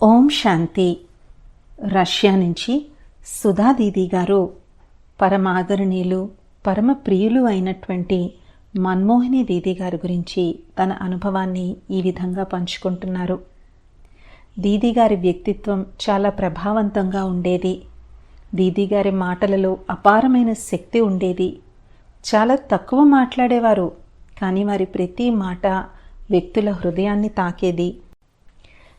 ఓం శాంతి. Russia నుంచి సుధా దీదీ గారు పరమాదరణీయులు, పరమ ప్రియులు అయినటువంటి మన్మోహిని దీదీ గారి గురించి తన అనుభవాన్ని ఈ విధంగా పంచుకుంటున్నారు. దీదీ గారి వ్యక్తిత్వం చాలా ప్రభావవంతంగా ఉండేది. దీదీ గారి మాటలలో అపారమైన శక్తి ఉండేది. చాలా తక్కువ మాట్లాడేవారు, కానీ వారి ప్రతి మాట వ్యక్తుల హృదయాన్ని తాకేది.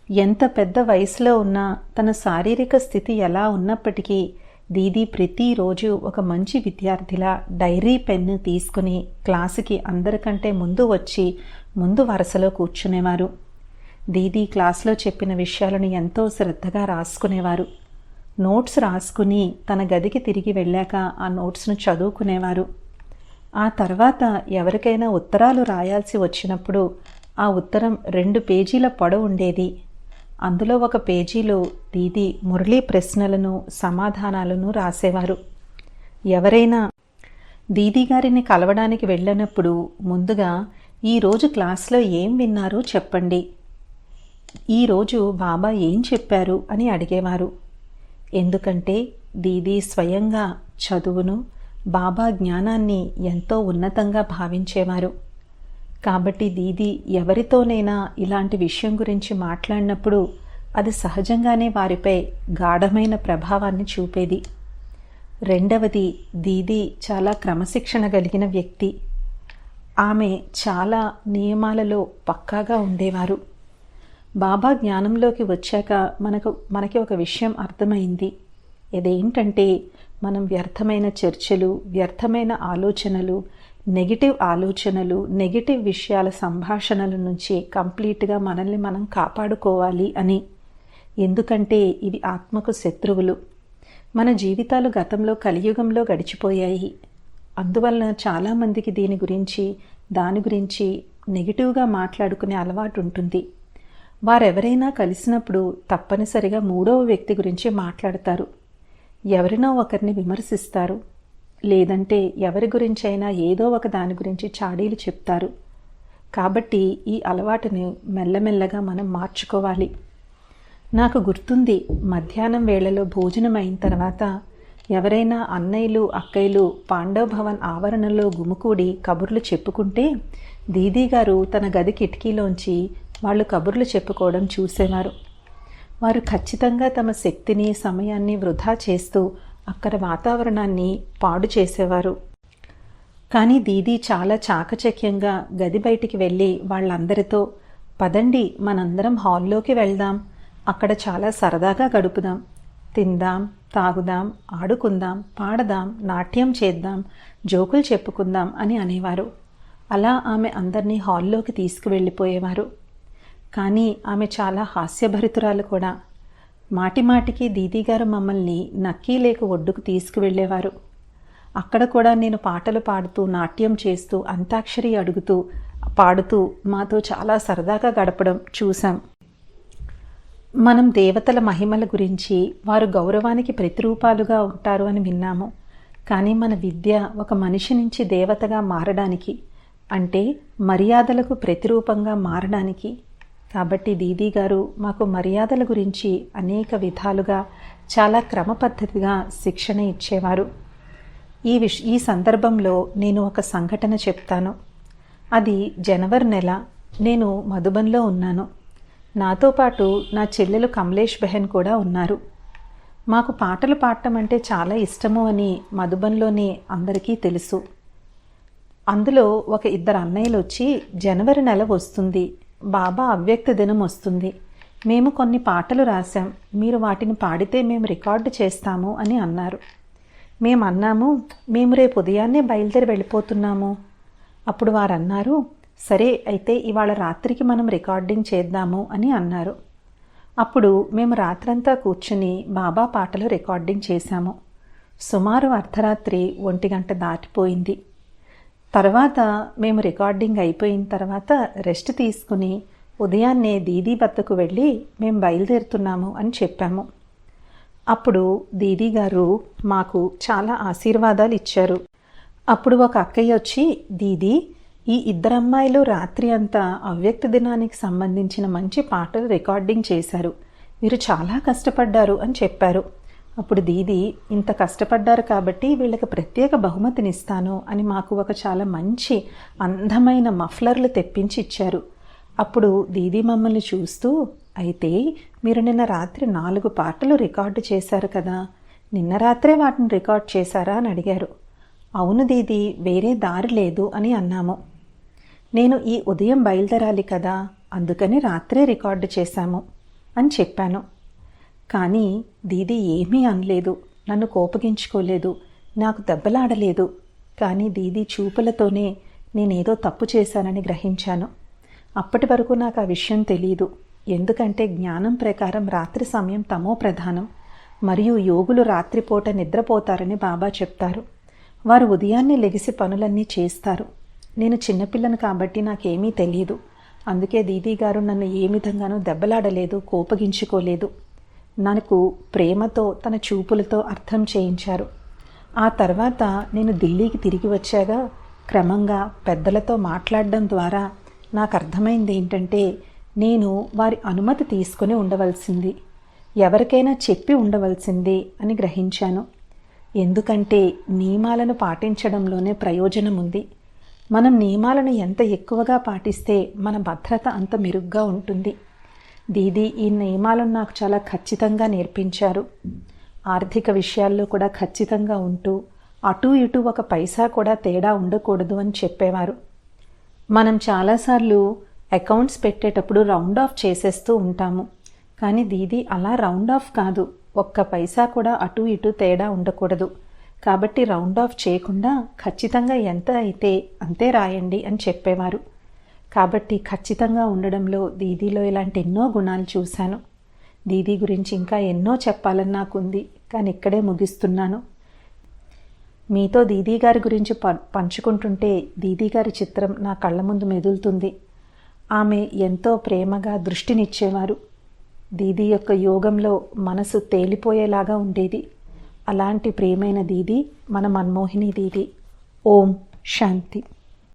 ఎంత పెద్ద వయసులో ఉన్నా తన శారీరక స్థితి ఎలా ఉన్నప్పటికీ దీదీ ప్రతిరోజు ఒక మంచి విద్యార్థిలా డైరీ పెన్ను తీసుకుని క్లాసుకి అందరికంటే ముందు వచ్చి ముందు వరుసలో కూర్చునేవారు. దీదీ క్లాసులో చెప్పిన విషయాలను ఎంతో శ్రద్ధగా రాసుకునేవారు. నోట్స్ రాసుకుని తన గదికి తిరిగి వెళ్ళాక ఆ నోట్స్ను చదువుకునేవారు. ఆ తర్వాత ఎవరికైనా ఉత్తరాలు రాయాల్సి వచ్చినప్పుడు ఆ ఉత్తరం 2 పేజీల పొడవు ఉండేది. అందులో ఒక పేజీలో దీదీ మురళీ ప్రశ్నలను, సమాధానాలను రాసేవారు. ఎవరైనా దీదీ గారిని కలవడానికి వెళ్ళినప్పుడు ముందుగా ఈరోజు క్లాస్లో ఏం విన్నారో చెప్పండి, ఈరోజు బాబా ఏం చెప్పారు అని అడిగేవారు. ఎందుకంటే దీదీ స్వయంగా చదువును, బాబా జ్ఞానాన్ని ఎంతో ఉన్నతంగా భావించేవారు. కాబట్టి దీదీ ఎవరితోనైనా ఇలాంటి విషయం గురించి మాట్లాడినప్పుడు అది సహజంగానే వారిపై గాఢమైన ప్రభావాన్ని చూపేది. రెండవది, దీదీ చాలా క్రమశిక్షణ కలిగిన వ్యక్తి. ఆమె చాలా నియమాలలో పక్కాగా ఉండేవారు. బాబా జ్ఞానంలోకి వచ్చాక మనకి ఒక విషయం అర్థమైంది. ఇదేంటంటే మనం వ్యర్థమైన చర్చలు, వ్యర్థమైన ఆలోచనలు, నెగిటివ్ ఆలోచనలు, నెగిటివ్ విషయాల సంభాషణల నుంచి కంప్లీట్గా మనల్ని మనం కాపాడుకోవాలి అని. ఎందుకంటే ఇవి ఆత్మకు శత్రువులు. మన జీవితాలు గతంలో కలియుగంలో గడిచిపోయాయి. అందువలన చాలామందికి దాని గురించి నెగిటివ్గా మాట్లాడుకునే అలవాటు ఉంటుంది. వారెవరైనా కలిసినప్పుడు తప్పనిసరిగా 3వ వ్యక్తి గురించి మాట్లాడతారు. ఎవరినో ఒకరిని విమర్శిస్తారు, లేదంటే ఎవరి గురించైనా ఏదో ఒక దాని గురించి చాడీలు చెప్తారు. కాబట్టి ఈ అలవాటుని మెల్లమెల్లగా మనం మార్చుకోవాలి. నాకు గుర్తుంది, మధ్యాహ్నం వేళలో భోజనం అయిన తర్వాత ఎవరైనా అన్నయ్యలు, అక్కయ్యలు పాండవ్ భవన్ ఆవరణలో గుమికూడి కబుర్లు చెప్పుకుంటే దీదీ గారు తన గది కిటికీలోంచి వాళ్ళు కబుర్లు చెప్పుకోవడం చూసేవారు. వారు ఖచ్చితంగా తమ శక్తిని, సమయాన్ని వృధా చేస్తూ అక్కడ వాతావరణాన్ని పాడు చేసేవారు. కానీ దీదీ చాలా చాకచక్యంగా గది బయటికి వెళ్ళి వాళ్ళందరితో, పదండి మనందరం హాల్లోకి వెళ్దాం, అక్కడ చాలా సరదాగా గడుపుదాం, తిందాం, తాగుదాం, ఆడుకుందాం, పాడదాం, నాట్యం చేద్దాం, జోకులు చెప్పుకుందాం అని అనేవారు. అలా ఆమె అందరినీ హాల్లోకి తీసుకువెళ్ళిపోయేవారు. కానీ ఆమె చాలా హాస్యభరితురాలు కూడా. మాటిమాటికి దీదీగారు మమ్మల్ని నక్కీలేక ఒడ్డుకు తీసుకువెళ్ళేవారు. అక్కడ కూడా నేను పాటలు పాడుతూ, నాట్యం చేస్తూ, అంతాక్షరి అడుగుతూ, పాడుతూ మాతో చాలా సరదాగా గడపడం చూశాం. మనం దేవతల మహిమల గురించి, వారు గౌరవానికి ప్రతిరూపాలుగా ఉంటారు అని విన్నాము. కానీ మన విద్య ఒక మనిషి నుంచి దేవతగా మారడానికి, అంటే మర్యాదలకు ప్రతిరూపంగా మారడానికి. కాబట్టి దీదీ గారు మాకు మర్యాదల గురించి అనేక విధాలుగా చాలా క్రమపద్ధతిగా శిక్షణ ఇచ్చేవారు. ఈ సందర్భంలో నేను ఒక సంఘటన చెప్తాను. అది జనవరి నెల. నేను మధుబన్లో ఉన్నాను. నాతో పాటు నా చెల్లెలు కమలేష్ బెహన్ కూడా ఉన్నారు. మాకు పాటలు పాడటం అంటే చాలా ఇష్టము అని మధుబన్లోనే అందరికీ తెలుసు. అందులో ఒక 2 అన్నయ్యలు వచ్చి, జనవరి నెల వస్తుంది, బాబా అవ్యక్త దినం వస్తుంది, మేము కొన్ని పాటలు రాశాం, మీరు వాటిని పాడితే మేము రికార్డు చేస్తాము అని అన్నారు. మేము అన్నాము, మేము రేపు ఉదయాన్నే బయలుదేరి వెళ్ళిపోతున్నాము. అప్పుడు వారు అన్నారు, సరే అయితే ఇవాళ రాత్రికి మనం రికార్డింగ్ చేద్దాము అని అన్నారు. అప్పుడు మేము రాత్రంతా కూర్చుని బాబా పాటలు రికార్డింగ్ చేశాము. సుమారు అర్ధరాత్రి 1 గంట దాటిపోయింది. తర్వాత మేము రికార్డింగ్ అయిపోయిన తర్వాత రెస్ట్ తీసుకుని ఉదయాన్నే దీదీ వద్దకు వెళ్ళి మేము బయలుదేరుతున్నాము అని చెప్పాము. అప్పుడు దీదీ గారు మాకు చాలా ఆశీర్వాదాలు ఇచ్చారు. అప్పుడు ఒక అక్కయ్య వచ్చి, దీదీ, ఈ 2 అమ్మాయిలు రాత్రి అంతా అవ్యక్త దినానికి సంబంధించిన మంచి పాటలు రికార్డింగ్ చేశారు, మీరు చాలా కష్టపడ్డారు అని చెప్పారు. అప్పుడు దీదీ, ఇంత కష్టపడ్డారు కాబట్టి వీళ్ళకి ప్రత్యేక బహుమతినిస్తాను అని మాకు ఒక చాలా మంచి అందమైన మఫ్లర్లు తెప్పించి ఇచ్చారు. అప్పుడు దీదీ మమ్మల్ని చూస్తూ, అయితే మీరు నిన్న రాత్రి 4 పాటలు రికార్డు చేశారు కదా, నిన్న రాత్రే వాటిని రికార్డ్ చేశారా అని అడిగారు. అవును దీదీ, వేరే దారి లేదు అని అన్నాము. నేను ఈ ఉదయం బయలుదేరాలి కదా, అందుకని రాత్రే రికార్డు చేశాము అని చెప్పాను. కానీ దీదీ ఏమీ అనలేదు, నన్ను కోపగించుకోలేదు, నాకు దెబ్బలాడలేదు. కానీ దీదీ చూపులతోనే నేనేదో తప్పు చేశానని గ్రహించాను. అప్పటి వరకు నాకు ఆ విషయం తెలీదు. ఎందుకంటే జ్ఞానం ప్రకారం రాత్రి సమయం తమో ప్రధానం మరియు యోగులు రాత్రిపూట నిద్రపోతారని బాబా చెప్తారు. వారు ఉదయాన్నే లెగిసి పనులన్నీ చేస్తారు. నేను చిన్నపిల్లను కాబట్టి నాకేమీ తెలియదు. అందుకే దీదీ గారు నన్ను ఏ విధంగానూ దెబ్బలాడలేదు, కోపగించుకోలేదు. నాకు ప్రేమతో తన చూపులతో అర్థం చేయించారు. ఆ తర్వాత నేను ఢిల్లీకి తిరిగి వచ్చాగా క్రమంగా పెద్దలతో మాట్లాడడం ద్వారా నాకు అర్థమైంది ఏంటంటే, నేను వారి అనుమతి తీసుకొని ఉండవలసింది, ఎవరికైనా చెప్పి ఉండవలసింది అని గ్రహించాను. ఎందుకంటే నియమాలను పాటించడంలోనే ప్రయోజనం ఉంది. మనం నియమాలను ఎంత ఎక్కువగా పాటిస్తే మన భద్రత అంత మెరుగ్గా ఉంటుంది. దీదీ ఈ నియమాలను నాకు చాలా ఖచ్చితంగా నేర్పించారు. ఆర్థిక విషయాల్లో కూడా ఖచ్చితంగా ఉంటూ అటు ఇటు ఒక పైసా కూడా తేడా ఉండకూడదు అని చెప్పేవారు. మనం చాలాసార్లు అకౌంట్స్ పెట్టేటప్పుడు రౌండ్ ఆఫ్ చేసేస్తూ ఉంటాము. కానీ దీదీ అలా రౌండ్ ఆఫ్ కాదు, ఒక్క పైసా కూడా అటు ఇటు తేడా ఉండకూడదు. కాబట్టి రౌండ్ ఆఫ్ చేయకుండా ఖచ్చితంగా ఎంత అయితే అంతే రాయండి అని చెప్పేవారు. కాబట్టి ఖచ్చితంగా ఉండడంలో దీదీలో ఇలాంటి ఎన్నో గుణాలు చూశాను. దీదీ గురించి ఇంకా ఎన్నో చెప్పాలని నాకుంది, కానీ ఇక్కడే ముగిస్తున్నాను. మీతో దీదీ గారి గురించి పంచుకుంటుంటే దీదీ గారి చిత్రం నా కళ్ళ ముందు మెదులుతుంది. ఆమె ఎంతో ప్రేమగా దృష్టినిచ్చేవారు. దీదీ యొక్క యోగంలో మనసు తేలిపోయేలాగా ఉండేది. అలాంటి ప్రేమైన దీదీ మన మన్మోహిని దీదీ. ఓం శాంతి.